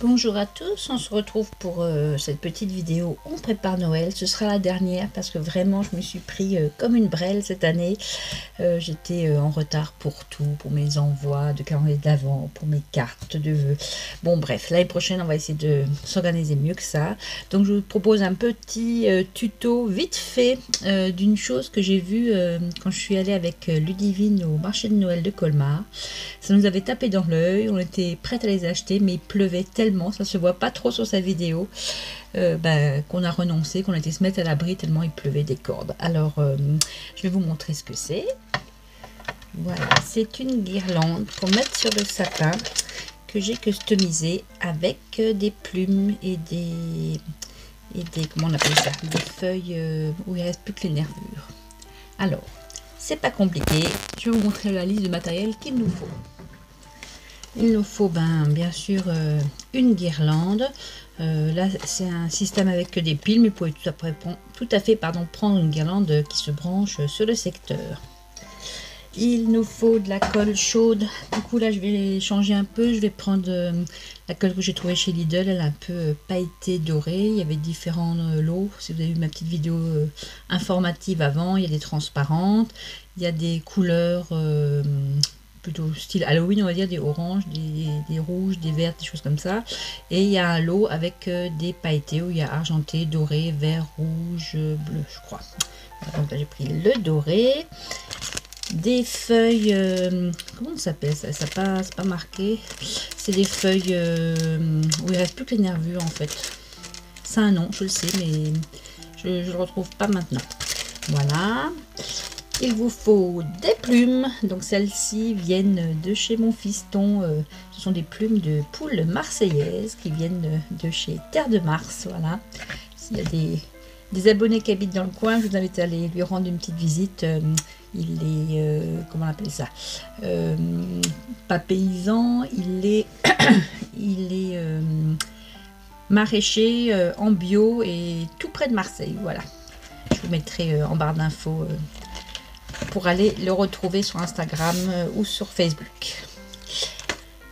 Bonjour à tous, on se retrouve pour cette petite vidéo. On prépare Noël, ce sera la dernière parce que vraiment je me suis pris comme une brêle cette année. J'étais en retard pour tout, pour mes envois de calendrier d'avant, pour mes cartes de vœux. Bon bref, l'année prochaine on va essayer de s'organiser mieux que ça. Donc je vous propose un petit tuto vite fait d'une chose que j'ai vue quand je suis allée avec Ludivine au marché de Noël de Colmar. Ça nous avait tapé dans l'œil, on était prête à les acheter mais il pleuvait tellement, ça se voit pas trop sur sa vidéo, qu'on a renoncé, qu'on a été se mettre à l'abri tellement il pleuvait des cordes. Alors je vais vous montrer ce que c'est. Voilà, c'est une guirlande pour mettre sur le sapin que j'ai customisé avec des plumes et des comment on appelle ça, des feuilles où il reste plus que les nervures. Alors c'est pas compliqué, je vais vous montrer la liste de matériel qu'il nous faut. Il nous faut bien sûr une guirlande. Là c'est un système avec des piles, mais vous pouvez tout à fait prendre une guirlande qui se branche sur le secteur. Il nous faut de la colle chaude. Du coup là je vais changer un peu, je vais prendre la colle que j'ai trouvée chez Lidl. Elle est un peu pailletée dorée. Il y avait différents lots. Si vous avez vu ma petite vidéo informative avant, il y a des transparentes, il y a des couleurs plutôt style Halloween, on va dire, des oranges, des rouges, des verts, des choses comme ça. Et il y a un lot avec des pailletés où il y a argenté, doré, vert, rouge, bleu, je crois. Donc là j'ai pris le doré. Des feuilles, comment ça s'appelle ça? C'est pas marqué. C'est des feuilles où il reste plus que les nervures en fait. C'est un nom, je le sais, mais je le retrouve pas maintenant. Voilà. Il vous faut des plumes, donc celles-ci viennent de chez mon fiston, ce sont des plumes de poule marseillaise qui viennent de chez Terre de Mars, voilà. S'il y a des abonnés qui habitent dans le coin, je vous invite à aller lui rendre une petite visite. Il est, comment on appelle ça, pas paysan, il est, maraîcher en bio et tout près de Marseille, voilà. Je vous mettrai en barre d'infos pour aller le retrouver sur Instagram ou sur Facebook.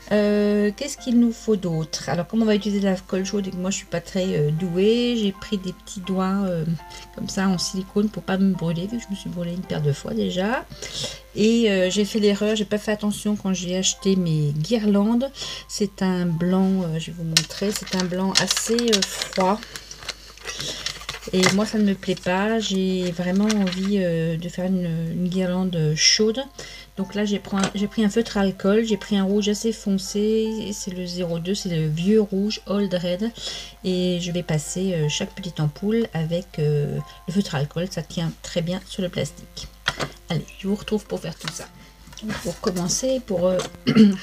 Qu'est-ce qu'il nous faut d'autre? Alors comme on va utiliser de la colle chaude et que moi je suis pas très douée, j'ai pris des petits doigts comme ça en silicone pour pas me brûler, vu que je me suis brûlée une paire de fois déjà. Et j'ai fait l'erreur, j'ai pas fait attention quand j'ai acheté mes guirlandes. C'est un blanc, je vais vous montrer, c'est un blanc assez froid. Et moi ça ne me plaît pas, j'ai vraiment envie de faire une guirlande chaude. Donc là j'ai pris un feutre alcool, j'ai pris un rouge assez foncé, c'est le 02, c'est le vieux rouge Old Red. Et je vais passer chaque petite ampoule avec le feutre alcool, ça tient très bien sur le plastique. Allez, je vous retrouve pour faire tout ça. Donc, pour commencer, pour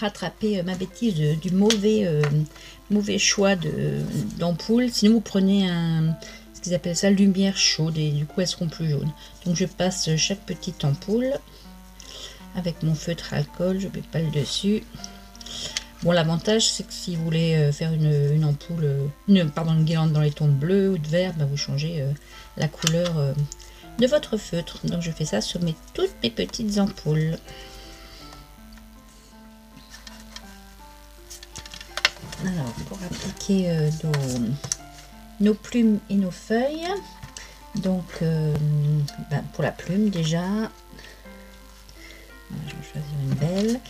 rattraper ma bêtise du mauvais choix d'ampoule, sinon vous prenez ce qu'ils appellent ça lumière chaude et du coup elles seront plus jaunes. Donc je passe chaque petite ampoule avec mon feutre alcool, je ne mets pas le dessus. Bon, l'avantage c'est que si vous voulez faire une ampoule, une guirlande dans les tons de bleu ou de vert, vous changez la couleur de votre feutre. Donc je fais ça sur toutes mes petites ampoules. Alors pour appliquer nos plumes et nos feuilles, donc pour la plume déjà, je vais choisir une belle.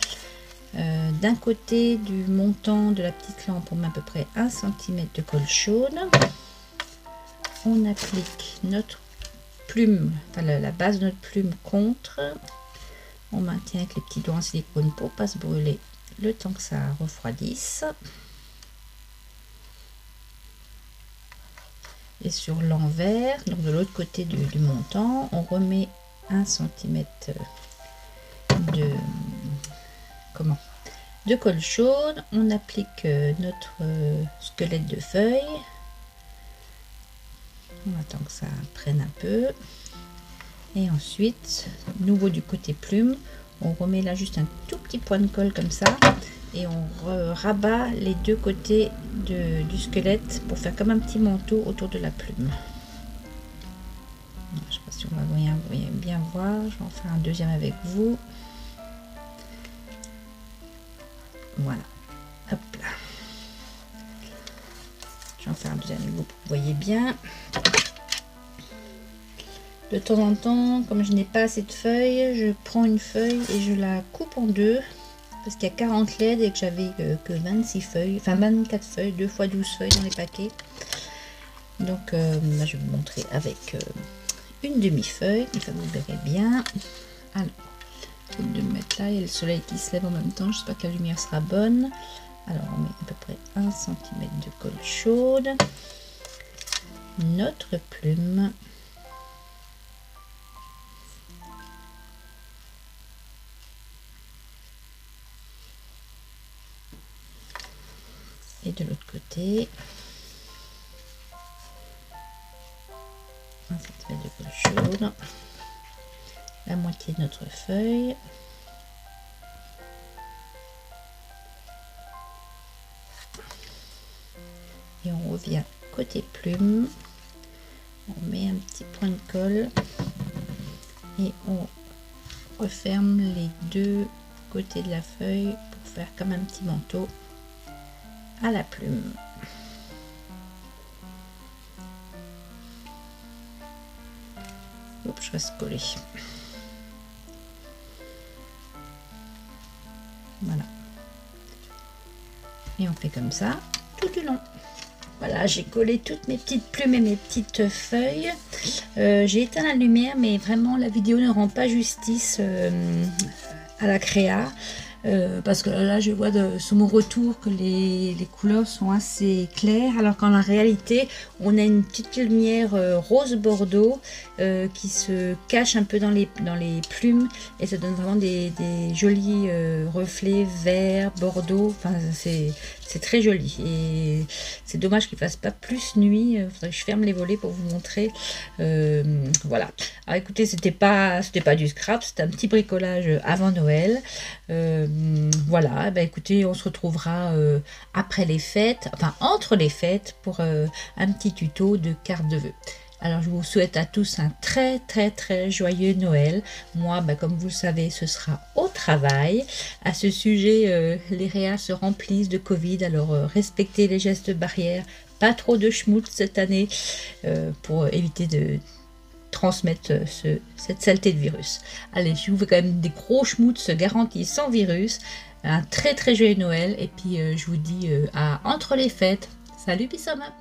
D'un côté du montant de la petite lampe, on met à peu près 1 cm de colle chaude. On applique notre plume, la base de notre plume contre. On maintient avec les petits doigts en silicone pour pas se brûler le temps que ça refroidisse. Et sur l'envers, donc de l'autre côté du montant, on remet 1 cm de colle chaude. On applique notre squelette de feuilles. On attend que ça prenne un peu. Et ensuite, nouveau du côté plume, on remet là juste un tout petit point de colle comme ça. Et on rabat les deux côtés du squelette pour faire comme un petit manteau autour de la plume. Je ne sais pas si on va bien voir, je vais en faire un deuxième avec vous. Voilà, hop là. J'en fais un deuxième niveau pour que vous voyez bien. De temps en temps, comme je n'ai pas assez de feuilles, je prends une feuille et je la coupe en deux. Parce qu'il y a 40 LED et que j'avais que 26 feuilles, enfin 24 feuilles, 2 x 12 feuilles dans les paquets. Donc là, je vais vous montrer avec une demi-feuille, comme ça vous verrez bien. Alors, je vais me mettre là, il y a le soleil qui se lève en même temps, j'espère que la lumière sera bonne. Alors on met à peu près 1 cm de colle chaude. Notre plume. Et de l'autre côté, 1 cm de colle chaude, la moitié de notre feuille. Et on revient côté plume, on met un petit point de colle et on referme les deux côtés de la feuille pour faire comme un petit manteau à la plume. Oups, je reste collée. Voilà. Et on fait comme ça tout du long. Voilà, j'ai collé toutes mes petites plumes et mes petites feuilles. J'ai éteint la lumière, mais vraiment la vidéo ne rend pas justice à la créa. Parce que là je vois sur mon retour que les couleurs sont assez claires, alors qu'en réalité on a une petite lumière rose bordeaux qui se cache un peu dans les plumes, et ça donne vraiment des jolis reflets vert bordeaux. Enfin c'est très joli, et c'est dommage qu'il fasse pas plus nuit. Il faudrait que je ferme les volets pour vous montrer. Voilà, alors écoutez, c'était pas du scrap, c'était un petit bricolage avant Noël. Voilà, ben écoutez, on se retrouvera après les fêtes, enfin entre les fêtes, pour un petit tuto de carte de vœux. Alors je vous souhaite à tous un très joyeux Noël. Moi, ben, comme vous le savez, ce sera au travail. À ce sujet, les réas se remplissent de Covid, alors respectez les gestes barrières, pas trop de schmout cette année pour éviter de transmettre cette saleté de virus. Allez, je vous fais quand même des gros schmouts garantis sans virus. Un très joyeux Noël, et puis je vous dis à entre les fêtes. Salut Pissoma!